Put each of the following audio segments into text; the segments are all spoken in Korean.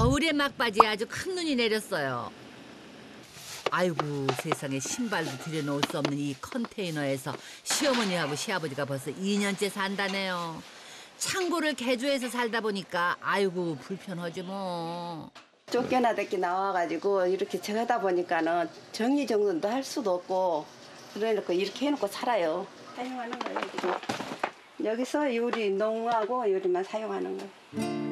겨울의 막바지에 아주 큰 눈이 내렸어요. 아이고 세상에 신발도 들여놓을 수 없는 이 컨테이너에서 시어머니하고 시아버지가 벌써 2년째 산다네요. 창고를 개조해서 살다 보니까 아이고 불편하지 뭐. 쫓겨나듣기 나와가지고 이렇게 저하다 보니까는 정리정돈도 할 수도 없고 그래놓고 이렇게 해놓고 살아요. 사용하는 거예요. 여기서 요리 농하고 요리만 사용하는 거예요.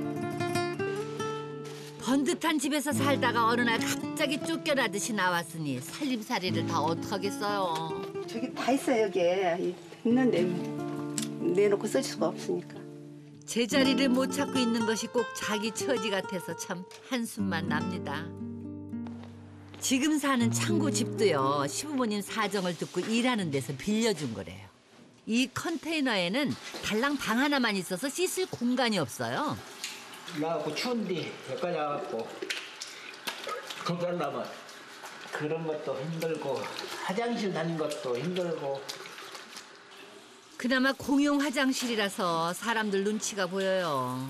번듯한 집에서 살다가 어느 날 갑자기 쫓겨나듯이 나왔으니 살림살이를 다 어떡하겠어요. 저기 다 있어요. 여기에 있는데 내놓고 쓸 수가 없으니까. 제자리를 못 찾고 있는 것이 꼭 자기 처지 같아서 참 한숨만 납니다. 지금 사는 창고 집도요. 시부모님 사정을 듣고 일하는 데서 빌려준 거래요. 이 컨테이너에는 달랑 방 하나만 있어서 씻을 공간이 없어요. 나하고 추운데 여기까지 와갖고 그러려면 그런 것도 힘들고 화장실 다니는 것도 힘들고. 그나마 공용 화장실이라서 사람들 눈치가 보여요.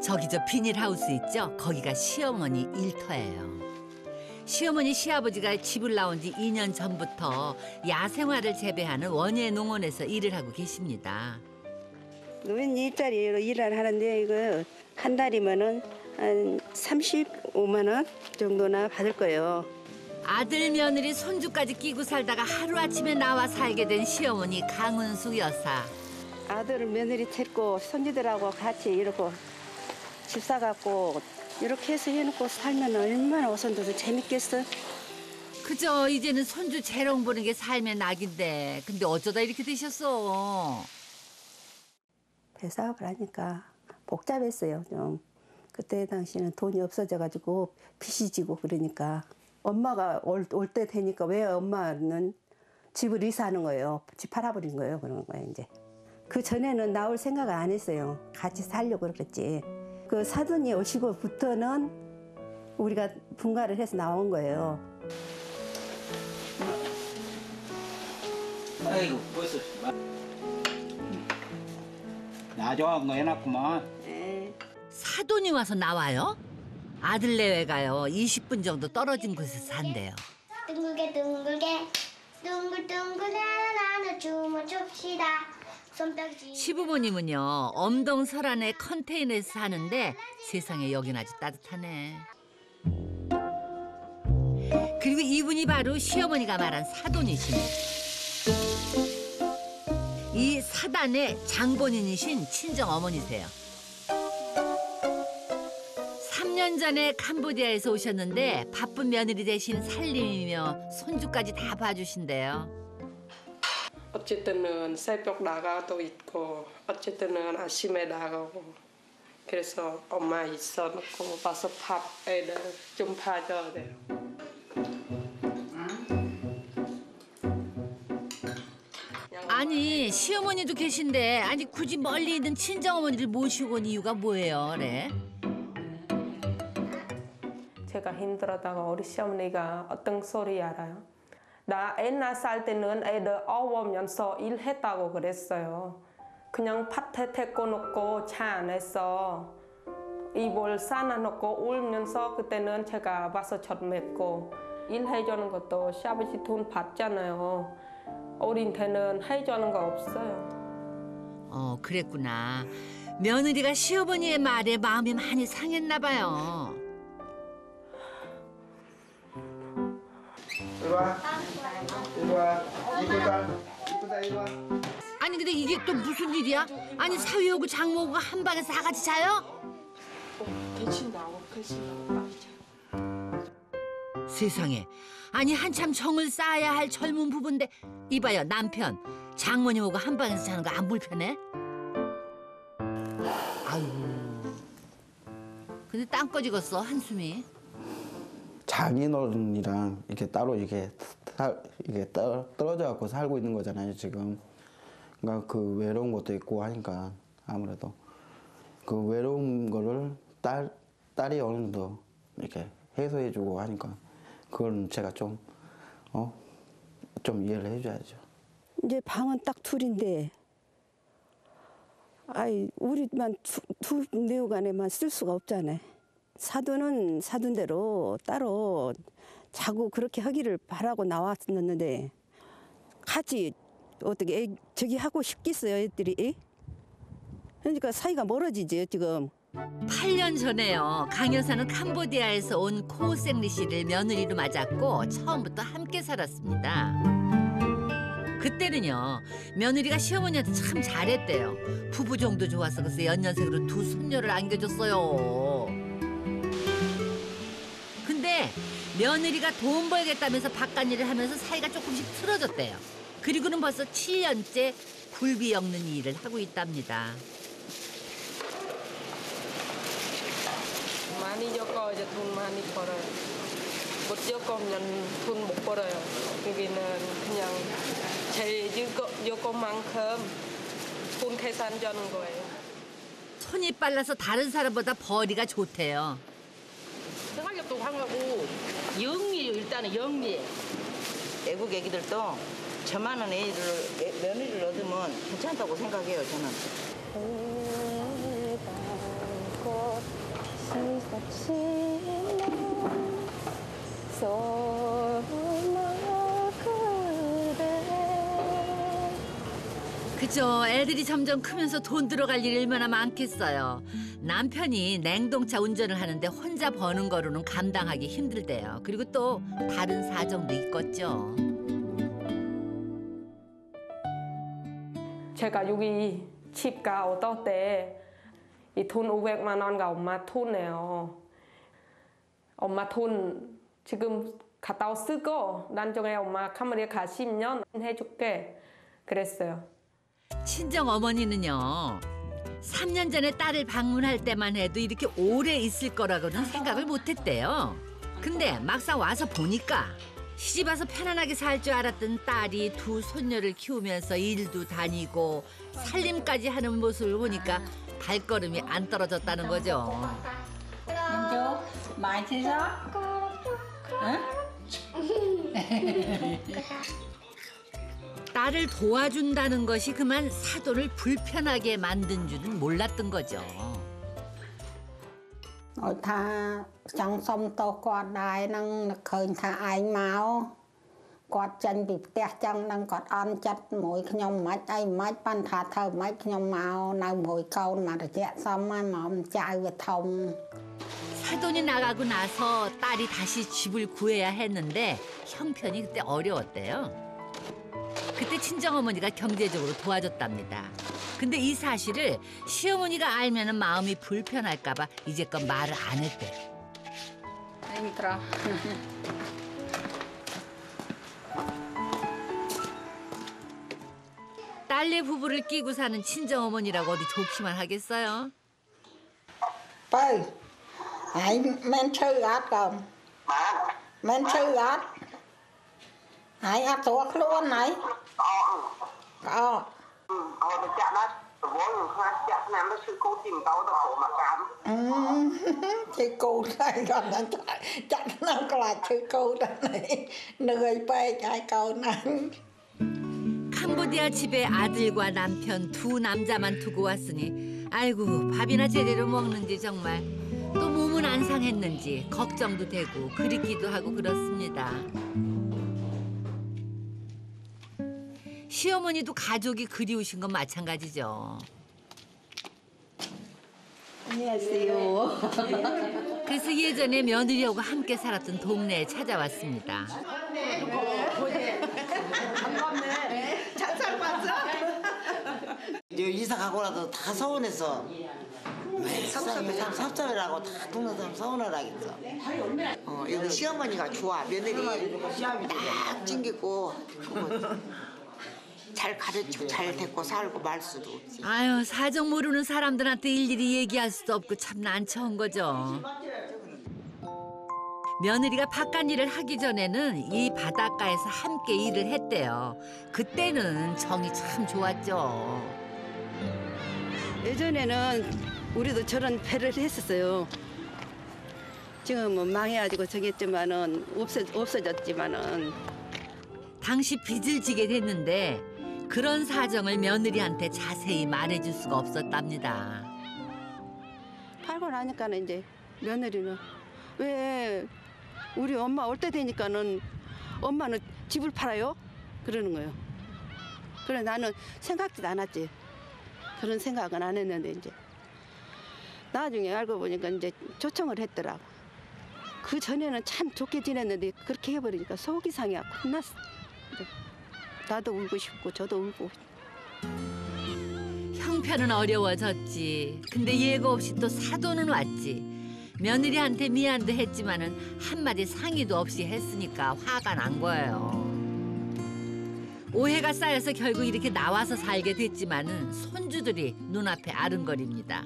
저기 저 비닐하우스 있죠? 거기가 시어머니 일터예요. 시어머니 시아버지가 집을 나온 지 2년 전부터 야생화를 재배하는 원예 농원에서 일을 하고 계십니다. 노인 일자리로 일을 하는데 이거 한 달이면은 한 35만 원 정도나 받을 거예요. 아들 며느리 손주까지 끼고 살다가 하루아침에 나와 살게 된 시어머니 강은숙 여사. 아들 며느리 데리고 손주들하고 같이 이렇게 집 사갖고 이렇게 해서 해놓고 살면 얼마나 어선도도 재밌겠어. 그저 이제는 손주 재롱 보는 게 삶의 낙인데 근데 어쩌다 이렇게 되셨어. 배사업을 하니까 복잡했어요. 좀 그때 당시는 돈이 없어져가지고 빚이 지고 그러니까 엄마가 올 때 되니까 왜 엄마는 집을 이사하는 거예요. 집 팔아버린 거예요. 그런 거예요 이제. 그 전에는 나올 생각을 안 했어요. 같이 살려고 그랬지. 그 사돈이 오시고부터는 우리가 분가를 해서 나온 거예요. 아이고 벌써 나 좋아한 거 해놨구만. 네. 사돈이 와서 나와요? 아들 내외가요. 20분 정도 떨어진 곳에서 산대요. 둥글게 둥글게 둥글둥글 나눠 춤을 춥시다. 시부모님은요 엄동설안의 컨테이너에서 사는데 세상에 여긴 아주 따뜻하네. 그리고 이분이 바로 시어머니가 말한 사돈이시네. 이 사단의 장본인이신 친정어머니세요. 3년 전에 캄보디아에서 오셨는데 바쁜 며느리 대신 살림이며 손주까지 다 봐주신대요. 어쨌든 새벽 나가도 있고 어쨌든 아침에 나가고 그래서 엄마 있어놓고 와서 밥 애들 좀 봐줘야 돼요. 아니 시어머니도 계신데 아니 굳이 멀리 있는 친정어머니를 모시고 온 이유가 뭐예요? 그래? 제가 힘들었다가 우리 시어머니가 어떤 소리 알아요? 나 옛날 살 때는 애들 어우면서 일했다고 그랬어요. 그냥 밭에 데리고 놓고 차 안에서 이불 싸놔놓고 울면서 그때는 제가 와서 젖 맺고 일해주는 것도 시아버지 돈 받잖아요. 어린 때는 해주는 거 없어요. 그랬구나. 며느리가 시어머니의 말에 마음이 많이 상했나 봐요. 이리 와. 이리 와. 이쁘다 이리 와. 아니 근데 이게 또 무슨 일이야? 아니 사위하고 장모가 한 방에서 다 같이 자요? 대신 나오고 세상에. 아니 한참 정을 쌓아야 할 젊은 부부인데 이봐요 남편 장모님하고 한 방에서 자는 거 안 불편해? 아유. 근데 땅 꺼지겠어 한숨이. 장인어른이랑 이렇게 따로 이게 떨어져 갖고 살고 있는 거잖아요 지금. 그러니까 그 외로운 것도 있고 하니까 아무래도 그 외로운 거를 딸이 어느 정도 이렇게 해소해주고 하니까 그건 제가 좀 이해를 해줘야죠. 이제 방은 딱 둘인데 아이 우리만 두 내후간에만 쓸 수가 없잖아요. 사돈은 사돈대로 따로 자고 그렇게 하기를 바라고 나왔었는데 같이 어떻게 저기 하고 싶겠어요 애들이? 그러니까 사이가 멀어지죠 지금. 8년 전에요. 강 여사는 캄보디아에서 온 코 생리 씨를 며느리로 맞았고 처음부터 함께 살았습니다. 그때는요 며느리가 시어머니한테 참 잘했대요. 부부 정도 좋아서 그래서 연년생으로 두 손녀를 안겨줬어요. 근데 며느리가 돈 벌겠다면서 바깥일을 하면서 사이가 조금씩 틀어졌대요. 그리고는 벌써 7년째 굴비 엮는 일을 하고 있답니다. 많이 엮어 이제 돈 많이 벌어요. 못 엮으면 돈 못 벌어요. 여기는 그냥 제 엮은 돈 계산하는 거예요. 손이 빨라서 다른 사람보다 벌이가 좋대요. 생활력도 강하고 영리해요. 일단은 영리해. 외국 애기들도 저만한 며느리를 얻으면 괜찮다고 생각해요, 저는. 그죠. 애들이 점점 크면서 돈 들어갈 일이 얼마나 많겠어요. 남편이 냉동차 운전을 하는데 혼자 버는 거로는 감당하기 힘들대요. 그리고 또 다른 사정도 있겠죠. 제가 여기 집가 어떨 때 이 돈 500만 원과 엄마 돈이에요. 엄마 돈 지금 갖다 쓰고 나중에 엄마 카메라에 가 10년 해줄게 그랬어요. 친정 어머니는요. 3년 전에 딸을 방문할 때만 해도 이렇게 오래 있을 거라고는 생각을 못했대요. 근데 막상 와서 보니까 시집 와서 편안하게 살 줄 알았던 딸이 두 손녀를 키우면서 일도 다니고 살림까지 하는 모습을 보니까 발걸음이 안 떨어졌다는 거죠. 민조 많이 드셔? 딸을 도와준다는 것이 그만 사돈을 불편하게 만든 줄은 몰랐던 거죠. ថាចង់សុំទោសគាត់ដែរនឹងឃើញថាឯងមកគាត់ចេញពីផ្ទះចឹងនឹងគាត់អន់ចិត្តមួយខ្ញុំមិនអីមិនប៉ាន់ថាធ្វើមិនខ្ញុំមកនៅមួយកូនមករយៈសមមកចៅវាធំ 사돈이 나가고 나서 딸이 다시 집을 구해야 했는데 형편이 그때 어려웠대요. 그때 친정어머니가 경제적으로 도와줬답니다. 근데 이 사실을 시어머니가 알면 마음이 불편할까 봐 이제껏 말을 안 했대요. 힘들어. 딸내 부부를 끼고 사는 친정어머니라고 어디 좋기만 하겠어요? បើឯងមិនឈឺអត់កូនមិនឈឺអត់ឯងអត់ស្រួលខ្លួនហើយអត់ ទៅចាក់ណាស់រវល់ខ្លាចចាក់ឆ្នាំទៅឈឺកូនទីម្ដងទៅព្រមកម្ម ឈឺកូនហើយគាត់នឹងចាក់ឆ្នាំខ្លាចឈឺកូនហើយនឿយពេកហើយកូនហ្នឹង 캄보디아 집에 아들과 남편 두 남자만 두고 왔으니 아이고 밥이나 제대로 먹는지 정말 또 몸은 안 상했는지 걱정도 되고 그립기도 하고 그렇습니다. 시어머니도 가족이 그리우신 건 마찬가지죠. 안녕하세요. 그래서 예전에 며느리하고 함께 살았던 동네에 찾아왔습니다. 이사 가고 나서 다 서운했어. 섭섭해라고 다 동네 사람 서운하라겠어. 여기 시어머니가 좋아. 며느리 딱 찡기고 잘 가르치고 잘 데리고 살고 말 수도 없지. 아유 사정 모르는 사람들한테 일일이 얘기할 수도 없고 참 난처한 거죠. 며느리가 바깥일을 하기 전에는 이 바닷가에서 함께 일을 했대요. 그때는 정이 참 좋았죠. 예전에는 우리도 저런 배를 했었어요. 지금은 망해가지고 저기 했지만은 없어졌지만은 당시 빚을 지게 됐는데 그런 사정을 며느리한테 자세히 말해줄 수가 없었답니다. 팔고 나니까는 이제 며느리는 왜 우리 엄마 올 때 되니까는 엄마는 집을 팔아요? 그러는 거예요. 그래 나는 생각지도 않았지. 그런 생각은 안 했는데 이제 나중에 알고 보니까 이제 초청을 했더라고. 그 전에는 참 좋게 지냈는데 그렇게 해버리니까 속이 상해 혼났어. 나도 울고 싶고 저도 울고. 형편은 어려워졌지. 근데 예고 없이 또 사돈은 왔지. 며느리한테 미안도 했지만은 한마디 상의도 없이 했으니까 화가 난 거예요. 오해가 쌓여서 결국 이렇게 나와서 살게 됐지만은 손주들이 눈앞에 아른거립니다.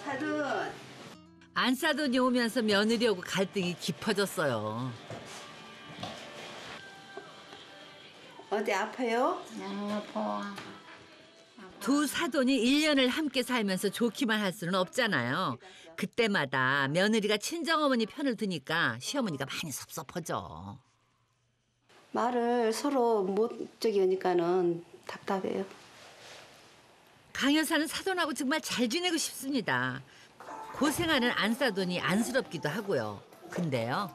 사돈. 안사돈이 오면서 며느리하고 갈등이 깊어졌어요. 어디 아파요? 아파. 두 사돈이 1년을 함께 살면서 좋기만 할 수는 없잖아요. 그때마다 며느리가 친정어머니 편을 드니까 시어머니가 많이 섭섭하죠. 말을 서로 못 저기 하니까는 답답해요. 강 여사는 사돈하고 정말 잘 지내고 싶습니다. 고생하는 안사돈이 안쓰럽기도 하고요. 근데요.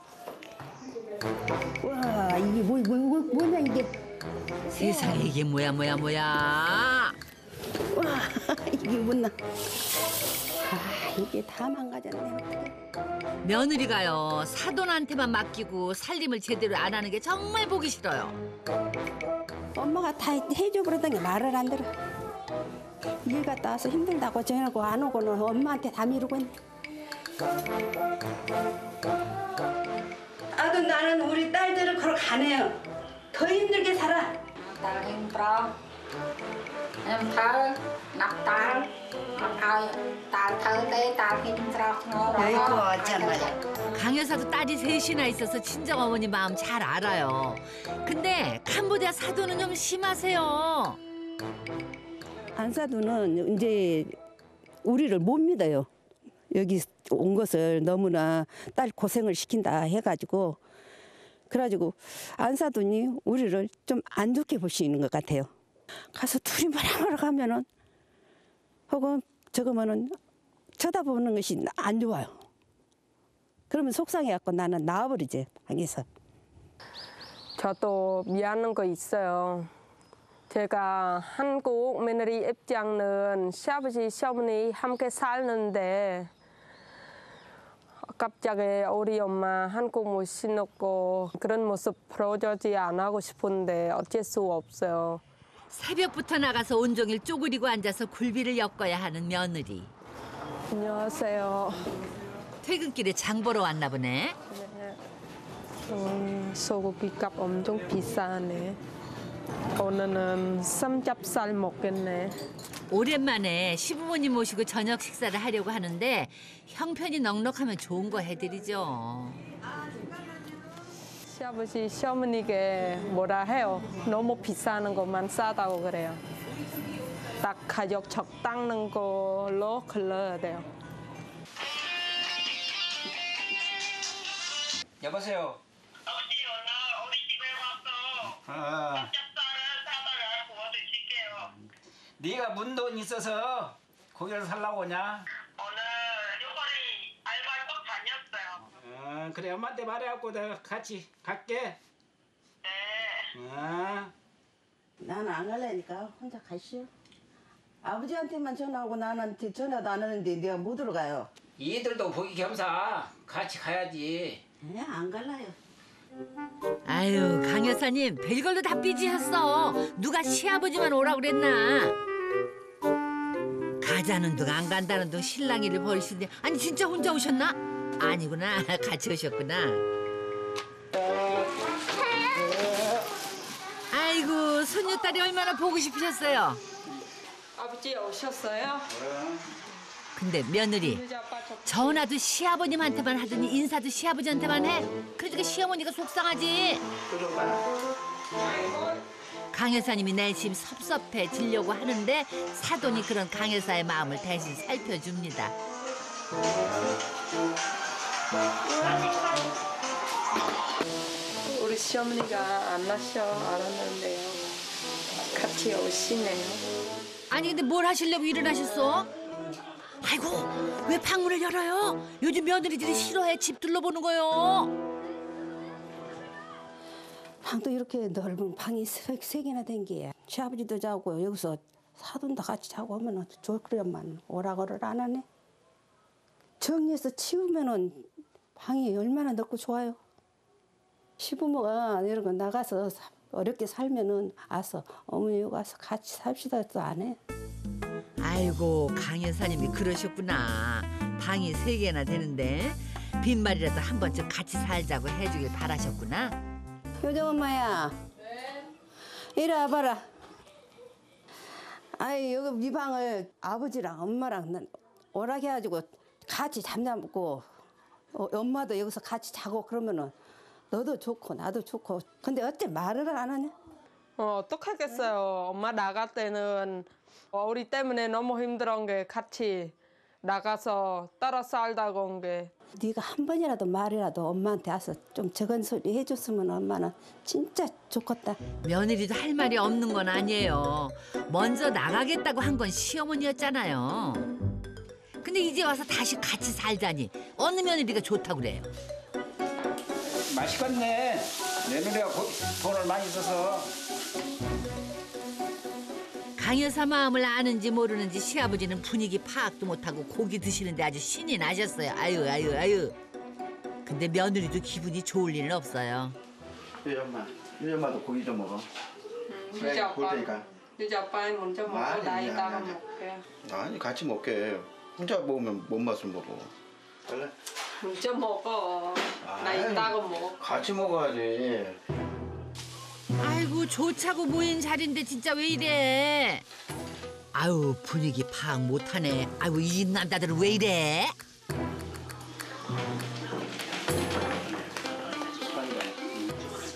와 이게 뭐냐 이게. 세상에 이게 뭐야. 와 이게 뭐나. 아 이게 다 망가졌네 어떡해. 며느리가요 사돈한테만 맡기고 살림을 제대로 안 하는 게 정말 보기 싫어요. 엄마가 다 해줘 그러던 게 말을 안 들어. 일 갔다 와서 힘들다고 전하고 안 오고는 엄마한테 다 미루고 있네. 아도 나는 우리 딸들을 걸어 가네요. 더 힘들게 살아. 딸 힘들어. em thơ nắp 딸 ơi 딸 thơ đây 딸 힘들어. 아이고 참말이야. 강 여사도 딸이 셋이나 있어서 친정어머니 마음 잘 알아요. 근데 캄보디아 사돈은 좀 심하세요. 안사도는 이제 우리를 못 믿어요. 여기 온 것을 너무나 딸 고생을 시킨다 해가지고 그래가지고 안사돈이 우리를 좀 안 좋게 보시는 것 같아요. 가서 둘이 뭐라 가면은 혹은 저거면은 쳐다보는 것이 안 좋아요. 그러면 속상해갖고 나는 나와버리지 방에서. 저도 미안한 거 있어요. 제가 한국 며느리 입장은 시아버지 시어머니 함께 살는데 갑자기 우리 엄마 한국 모셔놓고 그런 모습 보여주지 안 하고 싶은데 어쩔 수 없어요. 새벽부터 나가서 온종일 쪼그리고 앉아서 굴비를 엮어야 하는 며느리. 안녕하세요. 퇴근길에 장 보러 왔나 보네. 소고기값 엄청 비싸네. 오늘은 삼겹살 먹겠네. 오랜만에 시부모님 모시고 저녁 식사를 하려고 하는데 형편이 넉넉하면 좋은 거 해드리죠. 시아버지 시어머니께 뭐라 해요. 너무 비싸는 것만 싸다고 그래요. 딱 가격 적당한 걸로 걸러야 돼요. 여보세요. 아버지 오늘 우리 집에 와서 삼겹살을 사다가 구워 드실게요. 네가 문돈 있어서 거기를 살라고 오냐? 오늘 요거리 알바 좀 다녔어요. 그래 엄마한테 말해갖고 내가 같이 갈게. 네. 나는 안 갈래니까 혼자 가시오. 아버지한테만 전화하고 나는 전화도 안 하는데 내가 못 들어가요. 이들도 보기 겸사 같이 가야지. 안 갈라요. 아유 강 여사님 별걸로 다 삐지셨어. 누가 시아버지만 오라고 그랬나. 가자는 둥 안 간다는 둥 실랑이를 벌이시는데 아니 진짜 혼자 오셨나? 아니구나 같이 오셨구나. 아이고 손녀딸이 얼마나 보고 싶으셨어요. 아버지 오셨어요? 근데 며느리 전화도 시아버님한테만 하더니 인사도 시아버지한테만 해? 그러니까 시어머니가 속상하지. 강 여사님이 내심 섭섭해지려고 하는데 사돈이 그런 강 여사의 마음을 대신 살펴줍니다. 우리 시어머니가 안 나셔 알았는데요. 같이 오시네요. 아니 근데 뭘 하시려고 일어나셨어? 아이고 왜 방문을 열어요? 요즘 며느리들이 싫어해 집 둘러보는 거요. 방도 이렇게 넓은 방이 세 개나 된 게 시아버지도 자고 여기서 사돈도 같이 자고 하면 좋으련만 오라고를 안 하네. 정리해서 치우면은 방이 얼마나 넓고 좋아요. 시부모가 이런 거 나가서 어렵게 살면은 와서 어머니 여기 와서 같이 삽시다 또 안 해. 아이고 강 여사님이 그러셨구나. 방이 3개나 되는데 빈말이라도 한 번쯤 같이 살자고 해주길 바라셨구나. 효정 엄마야. 네. 이리 와봐라. 아이 여기 이 방을 아버지랑 엄마랑 오라게 해가지고 같이 잠자고 엄마도 여기서 같이 자고 그러면은 너도 좋고 나도 좋고. 근데 어째 말을 안 하냐? 어떡하겠어요. 엄마 나갈 때는 우리 때문에 너무 힘들은 게 같이 나가서 따라 살다가 온 게. 네가 한 번이라도 말이라도 엄마한테 와서 좀 적은 소리 해줬으면 엄마는 진짜 좋겠다. 며느리도 할 말이 없는 건 아니에요. 먼저 나가겠다고 한 건 시어머니였잖아요. 근데 이제 와서 다시 같이 살자니 어느 며느리가 좋다고 그래요. 맛있겠네. 며느리가 돈을 많이 써서. 강 여사 마음을 아는지 모르는지 시아버지는 분위기 파악도 못하고 고기 드시는데 아주 신이 나셨어요. 아유. 근데 며느리도 기분이 좋을 일은 없어요. 유리 엄마도 고기 좀 먹어. 이제 아빠 먼저 먹고 아니, 나 아니, 이따가 아니. 먹게. 아니 같이 먹게. 혼자 먹으면 뭔 맛을 먹어. 그래? 먼저 먹어. 나 이따가 먹어. 같이 먹어야지. 아이고 좋자고 모인 자리인데 진짜 왜 이래. 아유 분위기 파악 못하네. 아이고 이 집 남자들은 왜 이래.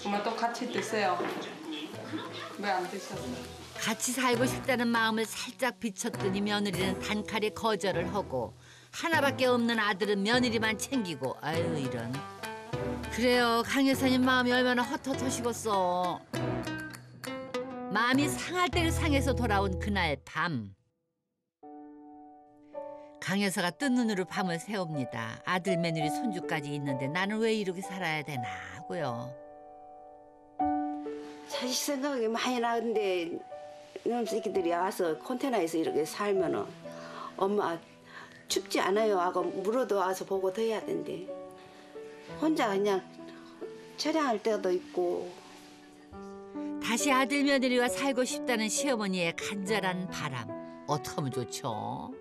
엄마 또 같이 드세요. 왜 안 드셨어요? 같이 살고 싶다는 마음을 살짝 비쳤더니 며느리는 단칼에 거절을 하고 하나밖에 없는 아들은 며느리만 챙기고. 아유 이런. 그래요 강 여사님 마음이 얼마나 헛헛하시겠어. 마음이 상할 대로 상해서 돌아온 그날 밤. 강 여사가 뜬 눈으로 밤을 새웁니다. 아들 며느리 손주까지 있는데 나는 왜 이렇게 살아야 되나 하고요. 자식 생각이 많이 나는데 이놈 새끼들이 와서 컨테이너에서 이렇게 살면은 엄마 춥지 않아요 하고 물어도 와서 보고 더 해야 된대. 혼자 그냥 촬영할 때도 있고. 다시 아들 며느리와 살고 싶다는 시어머니의 간절한 바람. 어떡하면 좋죠?